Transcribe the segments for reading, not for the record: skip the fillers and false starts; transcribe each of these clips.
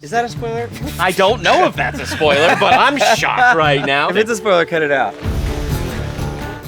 Is that a spoiler? I don't know if that's a spoiler, but I'm shocked right now. If it's a spoiler, cut it out.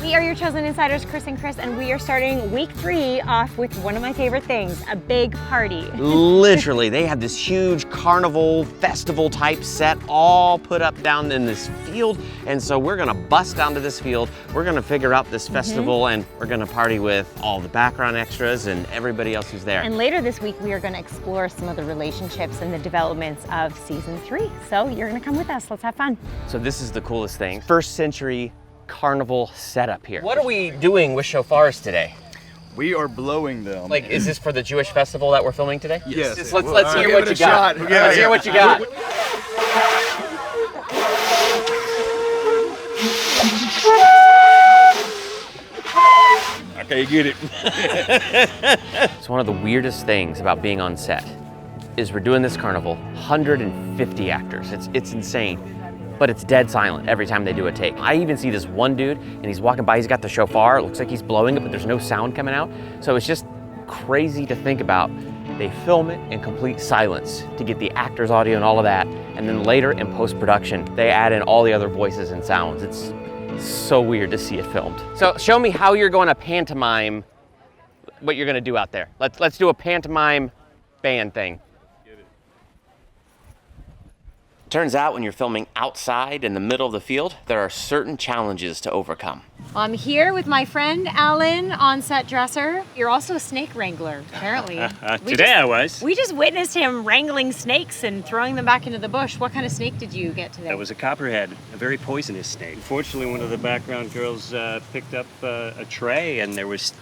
We are your chosen insiders, Chris and Chris, and we are starting week 3 off with one of my favorite things, a big party. Literally, they have this huge carnival festival type set all put up down in this field. And so we're gonna bust down to this field. We're gonna figure out this festival and we're gonna party with all the background extras and everybody else who's there. And later this week, we are gonna explore some of the relationships and the developments of season 3. So you're gonna come with us, let's have fun. So this is the coolest thing. First century carnival setup here. What are we doing with shofars today? We are blowing them. Like, is this for the Jewish festival that we're filming today? Yes. Let's hear what you got. Let's hear what you got. Okay, you get it. It's one of the weirdest things about being on set is we're doing this carnival, 150 actors. It's insane. But it's dead silent every time they do a take. I even see this one dude and he's walking by, he's got the shofar, it looks like he's blowing it, but there's no sound coming out. So it's just crazy to think about. They film it in complete silence to get the actor's audio and all of that. And then later in post-production, they add in all the other voices and sounds. It's so weird to see it filmed. So show me how you're going to pantomime what you're gonna do out there. Let's do a pantomime band thing. Turns out when you're filming outside in the middle of the field, there are certain challenges to overcome. I'm here with my friend Alan, on-set dresser. You're also a snake wrangler, apparently. I was. We just witnessed him wrangling snakes and throwing them back into the bush. What kind of snake did you get today? That was a copperhead, a very poisonous snake. Fortunately, one of the background girls picked up a tray, and there was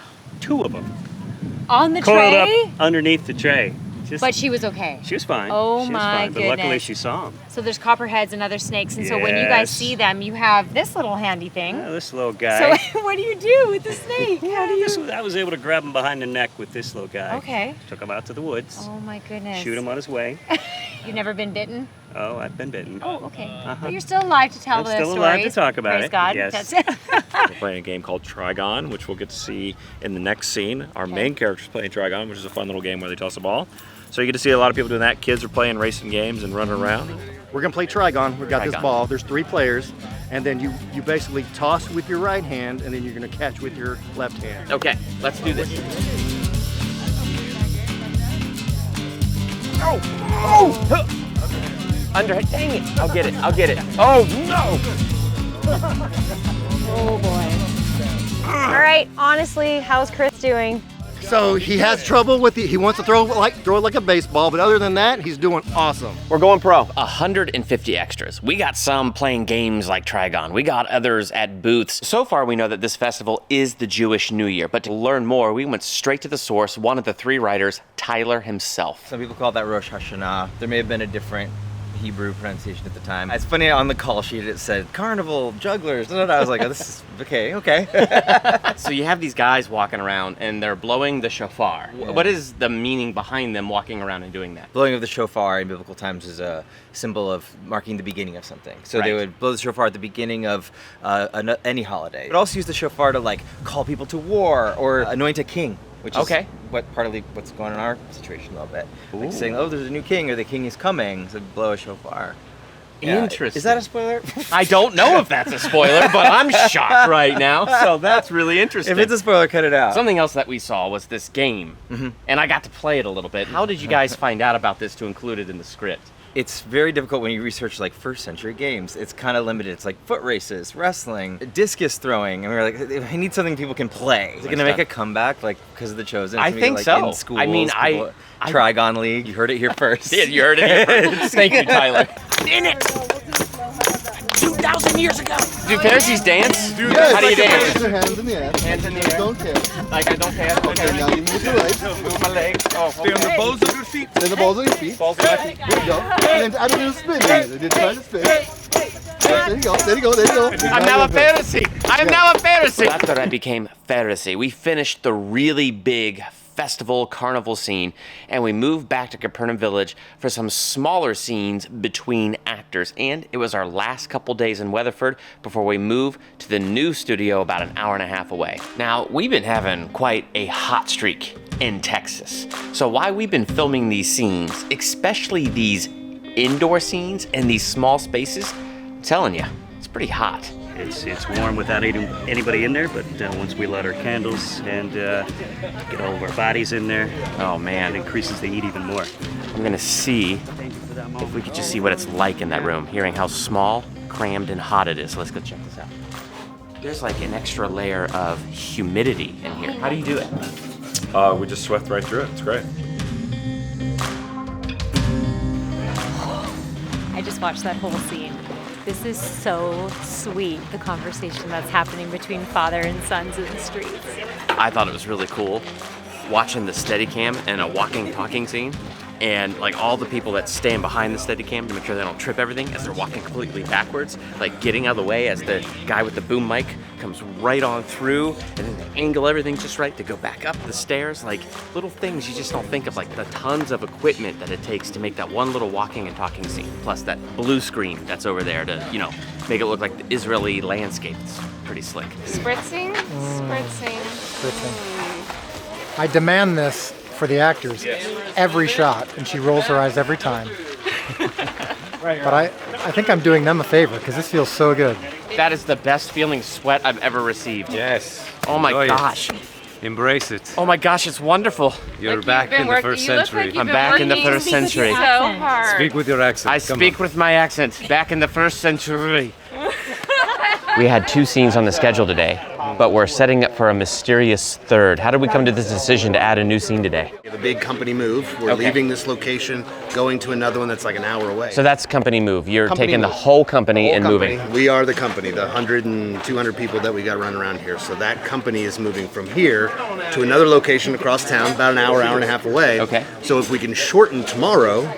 2 of them. On the coiled tray? up underneath the tray. But she was okay. She was fine. Oh she was my fine, but luckily goodness. she saw them. So there's copperheads and other snakes, and so when you guys Yes. see them, you have this little handy thing. This little guy. So what do you do with the snake? How do you? I was able to grab him behind the neck with this little guy. Okay. Took him out to the woods. Oh my goodness. Shoot him on his way. You've never been bitten? Oh, I've been bitten. Oh, okay. But you're still alive to tell I'm the still stories. alive to talk about Praise it. God. Yes. That's it. We're playing a game called Trigon, which we'll get to see in the next scene. Our main character's playing Trigon, which is a fun little game where they toss a ball. So you get to see a lot of people doing that. Kids are playing racing games and running around. We're gonna play Trigon. We've got this Trigon. ball. There's 3 players, and then you basically toss with your right hand, and then you're gonna catch with your left hand. Okay, let's do this. Under, dang it, I'll get it. Oh no! Oh boy. All right, honestly, how's Chris doing? So he has trouble with he wants to throw it like a baseball, but other than that, he's doing awesome. We're going pro. 150 extras. We got some playing games like Trigon. We got others at booths. So far, we know that this festival is the Jewish New Year, but to learn more, we went straight to the source, one of the 3 writers, Tyler himself. Some people call that Rosh Hashanah. There may have been a different Hebrew pronunciation at the time. It's funny, on the call sheet it said Carnival, jugglers. I was like, oh, this is okay. So you have these guys walking around and they're blowing the shofar. Yeah. What is the meaning behind them walking around and doing that? Blowing of the shofar in biblical times is a symbol of marking the beginning of something. So they Right. would blow the shofar at the beginning of any holiday. But also use the shofar to like call people to war or anoint a king, which is Okay. partly what's going on in our situation a little bit. Ooh. Like saying, oh, there's a new king or the king is coming, so blow a shofar. Yeah. Interesting. Is that a spoiler? I don't know if that's a spoiler, but I'm shocked right now. So that's really interesting. If it's a spoiler, cut it out. Something else that we saw was this game, and I got to play it a little bit. How did you guys find out about this to include it in the script? It's very difficult when you research like first century games. It's kind of limited. It's like foot races, wrestling, discus throwing, and we were like, I need something people can play. Is it gonna make a comeback, like because of the Chosen? I It's gonna be, think like, so. In schools, I mean, people- I- Trigon League. You heard it here first. Did you heard it here first. Thank you, Tyler. In it. 2,000 years ago. Do Pharisees dance? How do you dance? Put your hands in the air. Hands in the air. Don't care. Like I don't care. Okay. Now you move your legs. Move my legs. Oh, Stay on the balls of your feet. Then the balls on your feet. balls of my feet. There you go. And then I didn't do a spin. I didn't try to spin. There you go. There you go. There you go. I'm now a Pharisee. I am now a Pharisee. After I became Pharisee, we finished the really big festival carnival scene, and we moved back to Capernaum Village for some smaller scenes between actors. And it was our last couple days in Weatherford before we moved to the new studio about an hour and a half away. Now, we've been having quite a hot streak in Texas. So while we've been filming these scenes, especially these indoor scenes in these small spaces, I'm telling you, it's pretty hot. It's warm without anybody in there, but once we light our candles and get all of our bodies in there, Oh man, it increases the heat even more. I'm gonna see if we could just see what it's like in that room, hearing how small, crammed, and hot it is. So let's go check this out. There's like an extra layer of humidity in here. How do you do it? We just swept right through it. It's great. I just watched that whole scene. This is so sweet, the conversation that's happening between father and sons in the streets. I thought it was really cool watching the Steadicam in a walking, talking scene, and like all the people that stand behind the Steadicam to make sure they don't trip everything as they're walking completely backwards, like getting out of the way as the guy with the boom mic comes right on through, and then they angle everything just right to go back up the stairs, like little things you just don't think of, like the tons of equipment that it takes to make that one little walking and talking scene, plus that blue screen that's over there to, you know, make it look like the Israeli landscape. It's pretty slick. Spritzing? Spritzing. I demand this for the actors. Every shot, and she rolls her eyes every time. But I think I'm doing them a favor because this feels so good. That is the best feeling sweat I've ever received. Yes. Oh my gosh. Embrace it. Oh my gosh, it's wonderful. You're back in the first century. I'm back in the first century. So hard. Speak with your accent. I speak with my accent. Back in the first century. We had 2 scenes on the schedule today, but we're setting up for a mysterious third. How did we come to this decision to add a new scene today? We have a big company move. We're leaving this location, going to another one that's like an hour away. So that's company move. You're Company taking the move. whole company and company. moving. We are the company, the 100 and 200 people that we got running around here. So that company is moving from here to another location across town, about an hour and a half away. Okay. So if we can shorten tomorrow,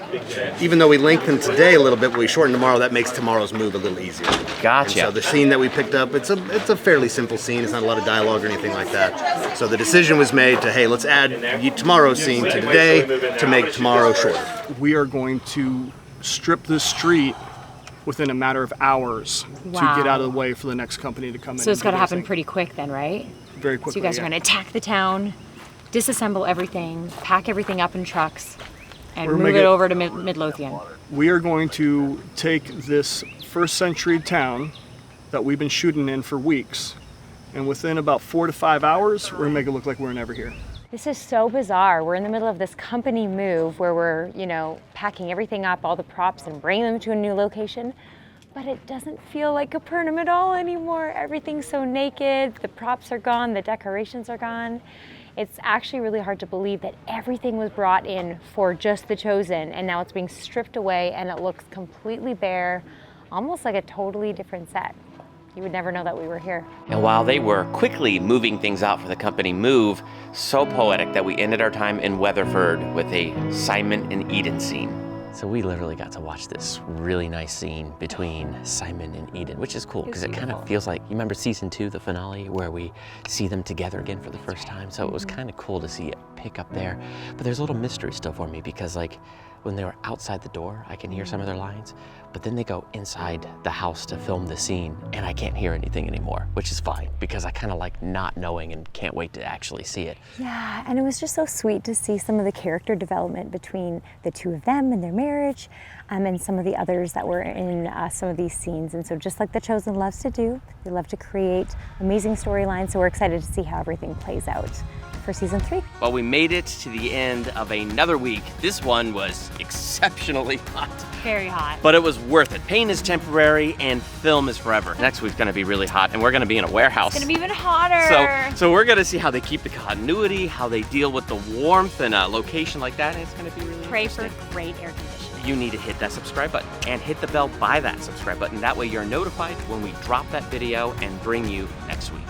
even though we lengthened today a little bit, but we shorten tomorrow, that makes tomorrow's move a little easier. Gotcha. And so the scene that we picked up, it's a fairly simple scene. It's not a lot of dialogue or anything like that. So the decision was made to, hey, let's add tomorrow's scene to today to make tomorrow shorter. We are going to strip the street within a matter of hours to get out of the way for the next company to come in. So it's got to happen pretty quick then, right? Very quickly. So you guys are going to attack the town, disassemble everything, pack everything up in trucks, and move it over to Midlothian. We are going to take this first century town that we've been shooting in for weeks, and within about 4 to 5 hours, we're going to make it look like we're never here. This is so bizarre. We're in the middle of this company move where we're, packing everything up, all the props, and bringing them to a new location. But it doesn't feel like Capernaum at all anymore. Everything's so naked, the props are gone, the decorations are gone. It's actually really hard to believe that everything was brought in for just the Chosen, and now it's being stripped away and it looks completely bare, almost like a totally different set. You would never know that we were here. And while they were quickly moving things out for the company move, so poetic that we ended our time in Weatherford with a Simon and Eden scene. So we literally got to watch this really nice scene between Simon and Eden, which is cool because it kind of feels like, you remember season 2, the finale, where we see them together again for the first time? So it was kind of cool to see it pick up there. But there's a little mystery still for me because when they were outside the door, I can hear some of their lines, but then they go inside the house to film the scene and I can't hear anything anymore, which is fine because I kind of like not knowing and can't wait to actually see it. Yeah, and it was just so sweet to see some of the character development between the two of them and their marriage, and some of the others that were in some of these scenes. And so just like The Chosen loves to do, they love to create amazing storylines, so we're excited to see how everything plays out for season 3. Well, we made it to the end of another week. This one was exceptionally hot. Very hot. But it was worth it. Pain is temporary and film is forever. Next week's gonna be really hot and we're gonna be in a warehouse. It's gonna be even hotter. So we're gonna see how they keep the continuity, how they deal with the warmth in a location like that, and it's gonna be really Pray for interesting. great air conditioning. You need to hit that subscribe button and hit the bell by that subscribe button. That way you're notified when we drop that video and bring you next week.